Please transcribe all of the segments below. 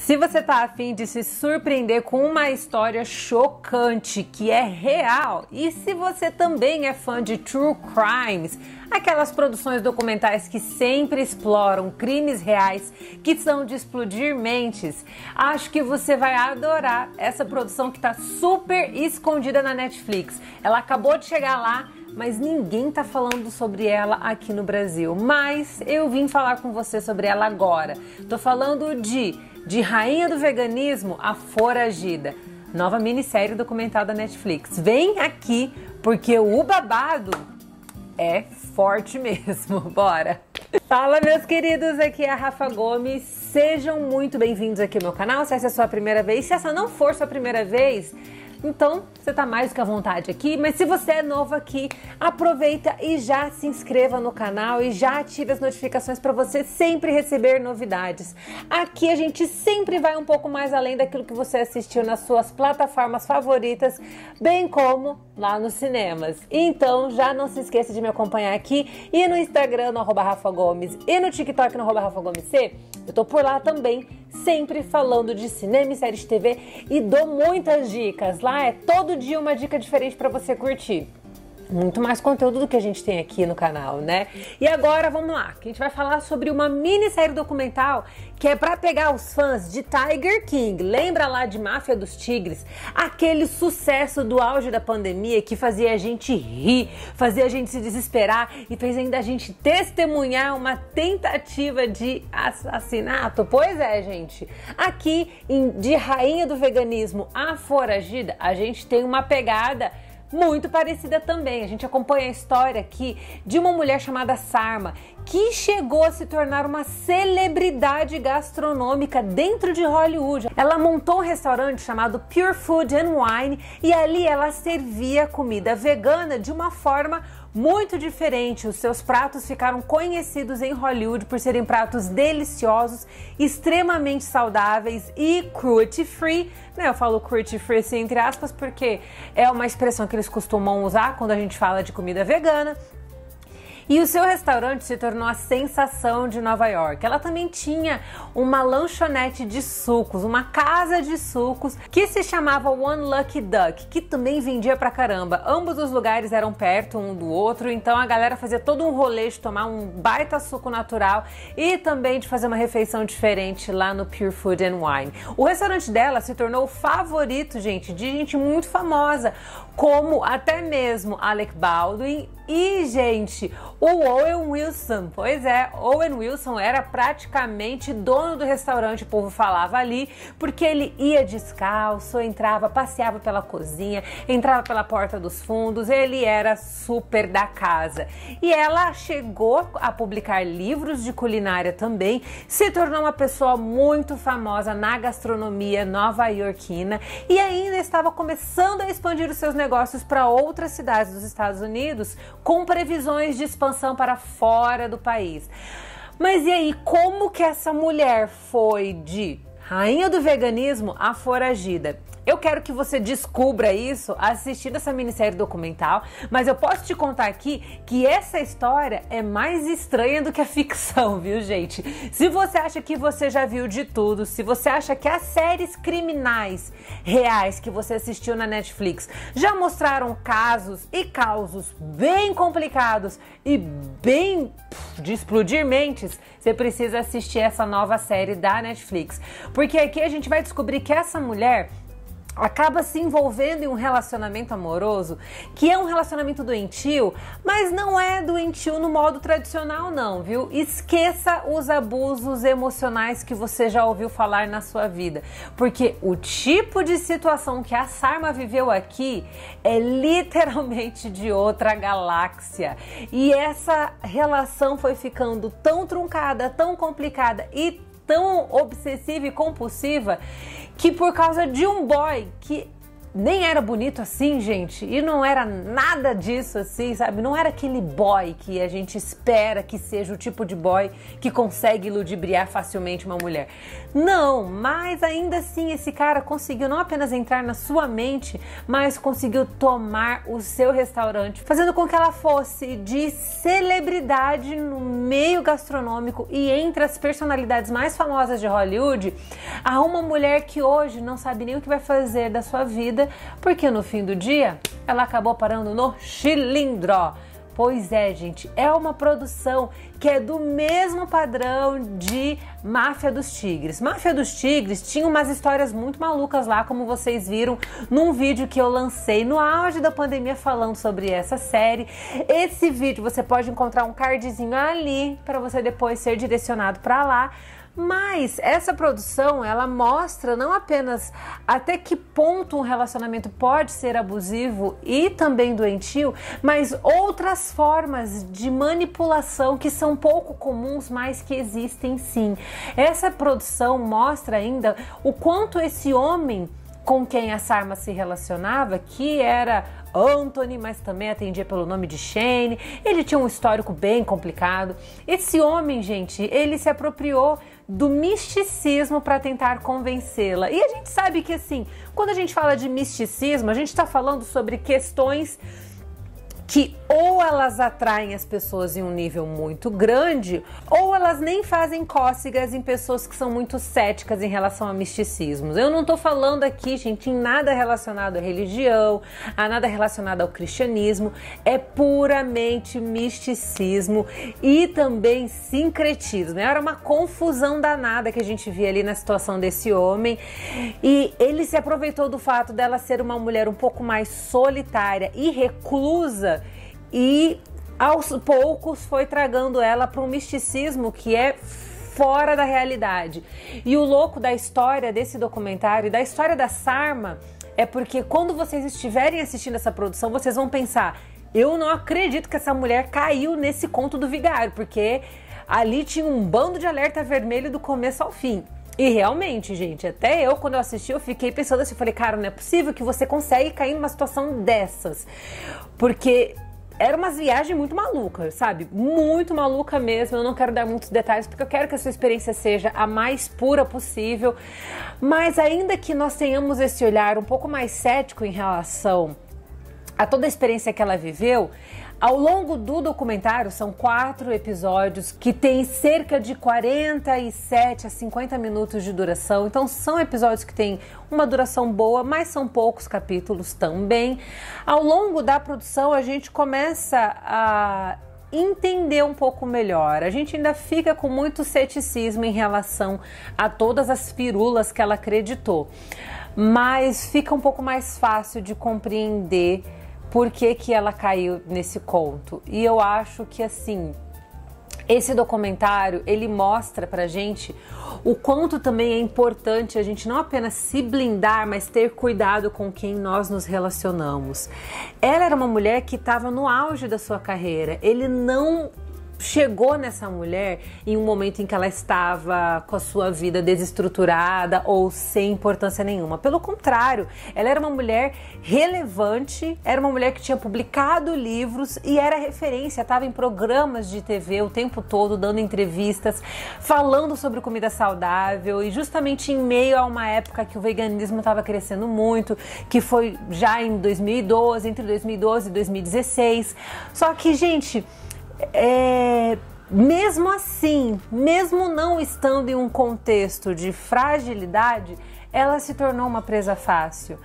Se você tá afim de se surpreender com uma história chocante que é real, e se você também é fã de True Crimes, aquelas produções documentais que sempre exploram crimes reais que são de explodir mentes, acho que você vai adorar essa produção que tá super escondida na Netflix. Ela acabou de chegar lá, mas ninguém tá falando sobre ela aqui no Brasil. Mas eu vim falar com você sobre ela agora. Tô falando de Rainha do Veganismo, A Foragida, nova minissérie documental da Netflix. Vem aqui, porque o babado é forte mesmo. Bora! Fala, meus queridos, aqui é a Rafa Gomes. Sejam muito bem-vindos aqui ao meu canal. Se essa é a sua primeira vez, se essa não for sua primeira vez, então você tá mais do que à vontade aqui, mas se você é novo aqui, aproveita e já se inscreva no canal e já ative as notificações para você sempre receber novidades. Aqui a gente sempre vai um pouco mais além daquilo que você assistiu nas suas plataformas favoritas, bem como lá nos cinemas. Então já não se esqueça de me acompanhar aqui e no Instagram no @RafaGomes e no TikTok no @RafaGomesC. Eu tô por lá também, sempre falando de cinema e séries de TV e dou muitas dicas. Lá é todo dia uma dica diferente para você curtir. Muito mais conteúdo do que a gente tem aqui no canal, né? E agora vamos lá, que a gente vai falar sobre uma minissérie documental que é para pegar os fãs de Tiger King. Lembra lá de Máfia dos Tigres? Aquele sucesso do auge da pandemia que fazia a gente rir, fazia a gente se desesperar e fez ainda a gente testemunhar uma tentativa de assassinato. Pois é, gente. Aqui de Rainha do Veganismo, A Foragida, a gente tem uma pegada muito parecida também. A gente acompanha a história aqui de uma mulher chamada Sarma, que chegou a se tornar uma celebridade gastronômica dentro de Hollywood. Ela montou um restaurante chamado Pure Food and Wine e ali ela servia comida vegana de uma forma muito diferente. Os seus pratos ficaram conhecidos em Hollywood por serem pratos deliciosos, extremamente saudáveis e cruelty free. Eu falo cruelty free assim, entre aspas, porque é uma expressão que eles costumam usar quando a gente fala de comida vegana. E o seu restaurante se tornou a sensação de Nova York. Ela também tinha uma lanchonete de sucos, uma casa de sucos que se chamava One Lucky Duck, que também vendia pra caramba. Ambos os lugares eram perto um do outro, então a galera fazia todo um rolê de tomar um baita suco natural e também de fazer uma refeição diferente lá no Pure Food and Wine. O restaurante dela se tornou o favorito, gente, de gente muito famosa, como até mesmo Alec Baldwin e, gente, o Owen Wilson. Pois é, Owen Wilson era praticamente dono do restaurante, o povo falava ali, porque ele ia descalço, entrava, passeava pela cozinha, entrava pela porta dos fundos, ele era super da casa. E ela chegou a publicar livros de culinária também, se tornou uma pessoa muito famosa na gastronomia nova-iorquina e ainda estava começando a expandir os seus negócios para outras cidades dos Estados Unidos, com previsões de expansão para fora do país. Mas e aí, como que essa mulher foi de Rainha do Veganismo a Foragida? Eu quero que você descubra isso assistindo essa minissérie documental, mas eu posso te contar aqui que essa história é mais estranha do que a ficção, viu, gente? Se você acha que você já viu de tudo, se você acha que as séries criminais reais que você assistiu na Netflix já mostraram casos e causos bem complicados e bem de explodir mentes, você precisa assistir essa nova série da Netflix. Porque aqui a gente vai descobrir que essa mulher acaba se envolvendo em um relacionamento amoroso que é um relacionamento doentio, mas não é doentio no modo tradicional não, viu? Esqueça os abusos emocionais que você já ouviu falar na sua vida, porque o tipo de situação que a Sarma viveu aqui é literalmente de outra galáxia. E essa relação foi ficando tão truncada, tão complicada e tão obsessiva e compulsiva que por causa de um boy que nem era bonito assim, gente, e não era nada disso assim, sabe? Não era aquele boy que a gente espera que seja o tipo de boy que consegue ludibriar facilmente uma mulher. Não, mas ainda assim esse cara conseguiu não apenas entrar na sua mente, mas conseguiu tomar o seu restaurante, fazendo com que ela fosse de celebridade no meio gastronômico e entre as personalidades mais famosas de Hollywood, a uma mulher que hoje não sabe nem o que vai fazer da sua vida, porque no fim do dia ela acabou parando no Chilindró. Pois é, gente, é uma produção que é do mesmo padrão de Máfia dos Tigres. Máfia dos Tigres tinha umas histórias muito malucas lá, como vocês viram num vídeo que eu lancei no auge da pandemia falando sobre essa série. Esse vídeo você pode encontrar um cardzinho ali para você depois ser direcionado para lá. Mas essa produção, ela mostra não apenas até que ponto um relacionamento pode ser abusivo e também doentio, mas outras formas de manipulação que são pouco comuns, mas que existem sim. Essa produção mostra ainda o quanto esse homem com quem a Sarma se relacionava, que era Anthony, mas também atendia pelo nome de Shane, ele tinha um histórico bem complicado. Esse homem, gente, ele se apropriou do misticismo para tentar convencê-la. E a gente sabe que, assim, quando a gente fala de misticismo, a gente está falando sobre questões que ou elas atraem as pessoas em um nível muito grande, ou elas nem fazem cócegas em pessoas que são muito céticas em relação a misticismos. Eu não tô falando aqui, gente, em nada relacionado à religião, a nada relacionado ao cristianismo, é puramente misticismo e também sincretismo. Era uma confusão danada que a gente via ali na situação desse homem, e ele se aproveitou do fato dela ser uma mulher um pouco mais solitária e reclusa, e aos poucos foi tragando ela para um misticismo que é fora da realidade. E o louco da história desse documentário e da história da Sarma é porque quando vocês estiverem assistindo essa produção, vocês vão pensar: eu não acredito que essa mulher caiu nesse conto do vigário, porque ali tinha um bando de alerta vermelho do começo ao fim. E realmente, gente, até eu, quando eu assisti, eu fiquei pensando assim, falei, cara, não é possível que você consegue cair numa situação dessas. Porque era umas viagens muito malucas, sabe? Muito maluca mesmo. Eu não quero dar muitos detalhes, porque eu quero que a sua experiência seja a mais pura possível. Mas ainda que nós tenhamos esse olhar um pouco mais cético em relação a toda a experiência que ela viveu, ao longo do documentário, são 4 episódios que têm cerca de 47 a 50 minutos de duração. Então são episódios que têm uma duração boa, mas são poucos capítulos também. Ao longo da produção a gente começa a entender um pouco melhor. A gente ainda fica com muito ceticismo em relação a todas as firulas que ela acreditou, mas fica um pouco mais fácil de compreender por que ela caiu nesse conto. E eu acho que, assim, esse documentário, ele mostra pra gente o quanto também é importante a gente não apenas se blindar, mas ter cuidado com quem nós nos relacionamos. Ela era uma mulher que estava no auge da sua carreira. Ele não chegou nessa mulher em um momento em que ela estava com a sua vida desestruturada ou sem importância nenhuma. Pelo contrário, ela era uma mulher relevante, era uma mulher que tinha publicado livros e era referência, estava em programas de TV o tempo todo, dando entrevistas, falando sobre comida saudável, e justamente em meio a uma época que o veganismo estava crescendo muito, que foi já em 2012, entre 2012 e 2016. Só que, gente, mesmo assim, mesmo não estando em um contexto de fragilidade, ela se tornou uma presa fácil.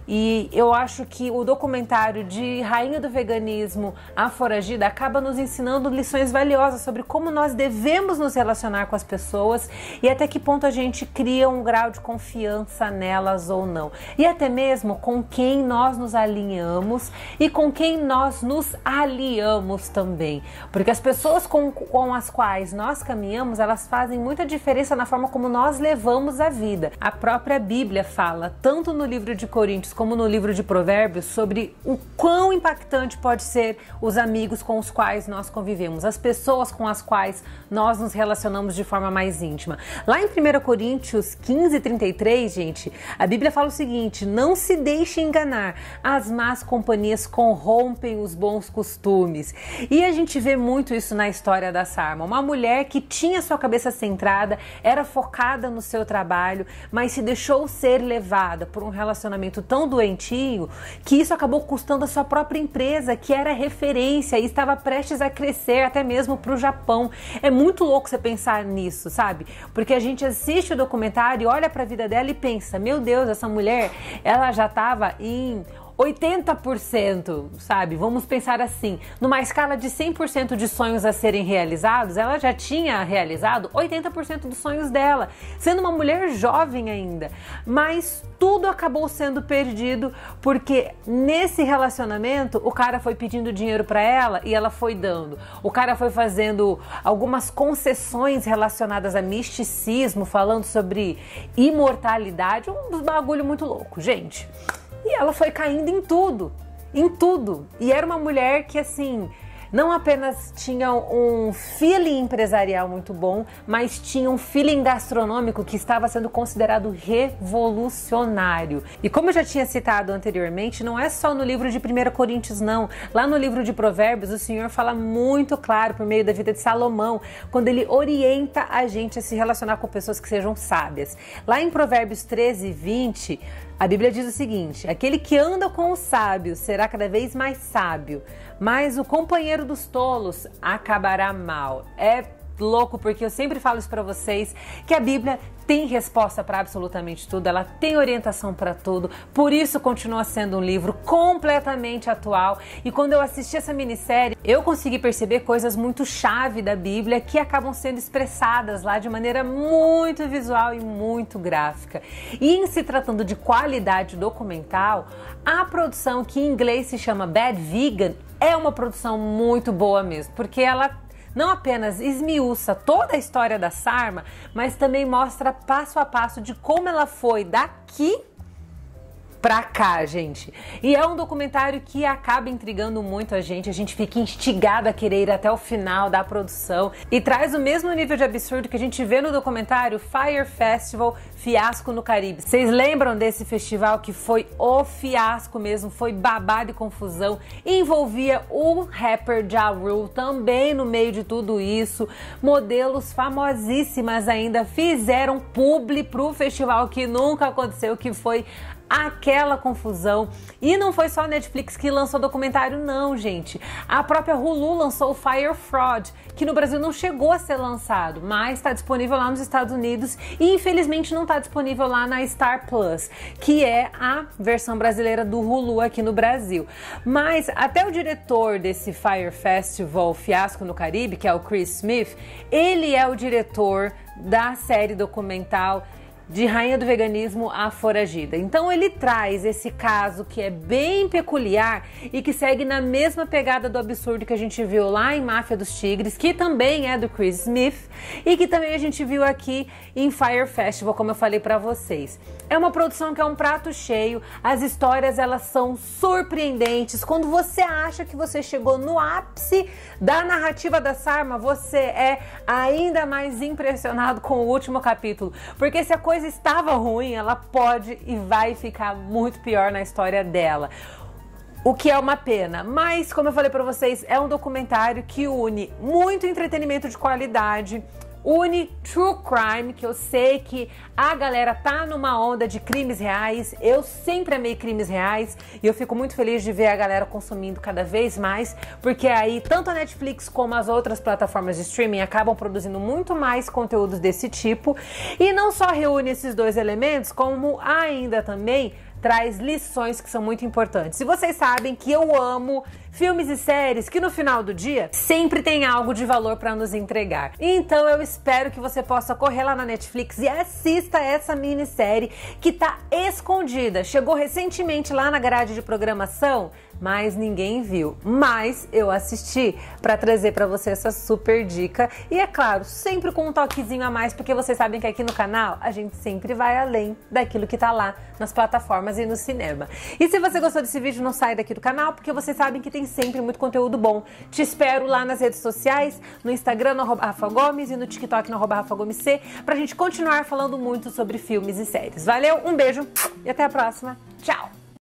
E eu acho que o documentário de Rainha do Veganismo, A Foragida, acaba nos ensinando lições valiosas sobre como nós devemos nos relacionar com as pessoas e até que ponto a gente cria um grau de confiança nelas ou não. E até mesmo com quem nós nos alinhamos e com quem nós nos aliamos também. Porque as pessoas com as quais nós caminhamos, elas fazem muita diferença na forma como nós levamos a vida. A própria Bíblia fala, tanto no livro de Coríntios como no livro de Provérbios, sobre o quão impactante pode ser os amigos com os quais nós convivemos, as pessoas com as quais nós nos relacionamos de forma mais íntima. Lá em 1 Coríntios 15:33, gente, a Bíblia fala o seguinte: não se deixe enganar, as más companhias corrompem os bons costumes. E a gente vê muito isso na história da Sarma, uma mulher que tinha sua cabeça centrada, era focada no seu trabalho, mas se deixou ser levada por um relacionamento tão doentio que isso acabou custando a sua própria empresa, que era referência e estava prestes a crescer até mesmo para o Japão. É muito louco você pensar nisso, sabe? Porque a gente assiste o documentário, olha para a vida dela e pensa, meu Deus, essa mulher, ela já estava em 80%, sabe? Vamos pensar assim, numa escala de 100% de sonhos a serem realizados, ela já tinha realizado 80% dos sonhos dela, sendo uma mulher jovem ainda. Mas tudo acabou sendo perdido porque nesse relacionamento o cara foi pedindo dinheiro para ela e ela foi dando. O cara foi fazendo algumas concessões relacionadas a misticismo, falando sobre imortalidade, um bagulho muito louco, gente. E ela foi caindo em tudo. E era uma mulher que, assim, não apenas tinha um feeling empresarial muito bom, mas tinha um feeling gastronômico que estava sendo considerado revolucionário. E como eu já tinha citado anteriormente, não é só no livro de 1 Coríntios, não. Lá no livro de Provérbios, o Senhor fala muito claro por meio da vida de Salomão, quando ele orienta a gente a se relacionar com pessoas que sejam sábias. Lá em Provérbios 13:20, a Bíblia diz o seguinte: aquele que anda com os sábios será cada vez mais sábio, mas o companheiro dos tolos acabará mal. É louco, porque eu sempre falo isso pra vocês, que a Bíblia tem resposta para absolutamente tudo, ela tem orientação para tudo, por isso continua sendo um livro completamente atual. E quando eu assisti essa minissérie, eu consegui perceber coisas muito chave da Bíblia que acabam sendo expressadas lá de maneira muito visual e muito gráfica. E em se tratando de qualidade documental, a produção, que em inglês se chama Bad Vegan, é uma produção muito boa mesmo, porque ela não apenas esmiuça toda a história da Sarma, mas também mostra passo a passo de como ela foi daqui pra cá, gente. E é um documentário que acaba intrigando muito a gente fica instigado a querer ir até o final da produção e traz o mesmo nível de absurdo que a gente vê no documentário Fyre Festival, Fiasco no Caribe. Vocês lembram desse festival que foi o fiasco mesmo, foi babado e confusão, envolvia o rapper Ja Rule também no meio de tudo isso, modelos famosíssimas ainda fizeram publi pro festival que nunca aconteceu, que foi aquela confusão. E não foi só a Netflix que lançou documentário, não, gente. A própria Hulu lançou o Fyre Fraud, que no Brasil não chegou a ser lançado, mas está disponível lá nos Estados Unidos e infelizmente não está disponível lá na Star Plus, que é a versão brasileira do Hulu aqui no Brasil. Mas até o diretor desse Fyre Festival, Fiasco no Caribe, que é o Chris Smith, ele é o diretor da série documental de Rainha do Veganismo, A Foragida. Então ele traz esse caso que é bem peculiar e que segue na mesma pegada do absurdo que a gente viu lá em Máfia dos Tigres, que também é do Chris Smith e que também a gente viu aqui em Fyre Festival, como eu falei pra vocês. É uma produção que é um prato cheio, as histórias elas são surpreendentes. Quando você acha que você chegou no ápice da narrativa da Sarma, você é ainda mais impressionado com o último capítulo, porque se a coisa estava ruim, ela pode e vai ficar muito pior na história dela. O que é uma pena, mas como eu falei pra vocês, é um documentário que une muito entretenimento de qualidade, une true crime, que eu sei que a galera tá numa onda de crimes reais. Eu sempre amei crimes reais e eu fico muito feliz de ver a galera consumindo cada vez mais, porque aí tanto a Netflix como as outras plataformas de streaming acabam produzindo muito mais conteúdos desse tipo. E não só reúne esses dois elementos, como ainda também traz lições que são muito importantes. E vocês sabem que eu amo filmes e séries que no final do dia sempre tem algo de valor para nos entregar. Então eu espero que você possa correr lá na Netflix e assista essa minissérie que tá escondida. Chegou recentemente lá na grade de programação mas ninguém viu. Mas eu assisti para trazer para você essa super dica. E é claro, sempre com um toquezinho a mais, porque vocês sabem que aqui no canal a gente sempre vai além daquilo que tá lá nas plataformas e no cinema. E se você gostou desse vídeo, não sai daqui do canal, porque vocês sabem que tem sempre muito conteúdo bom. Te espero lá nas redes sociais, no Instagram, no @RafaGomes, e no TikTok, no @RafaGomesC, pra gente continuar falando muito sobre filmes e séries. Valeu, um beijo e até a próxima. Tchau!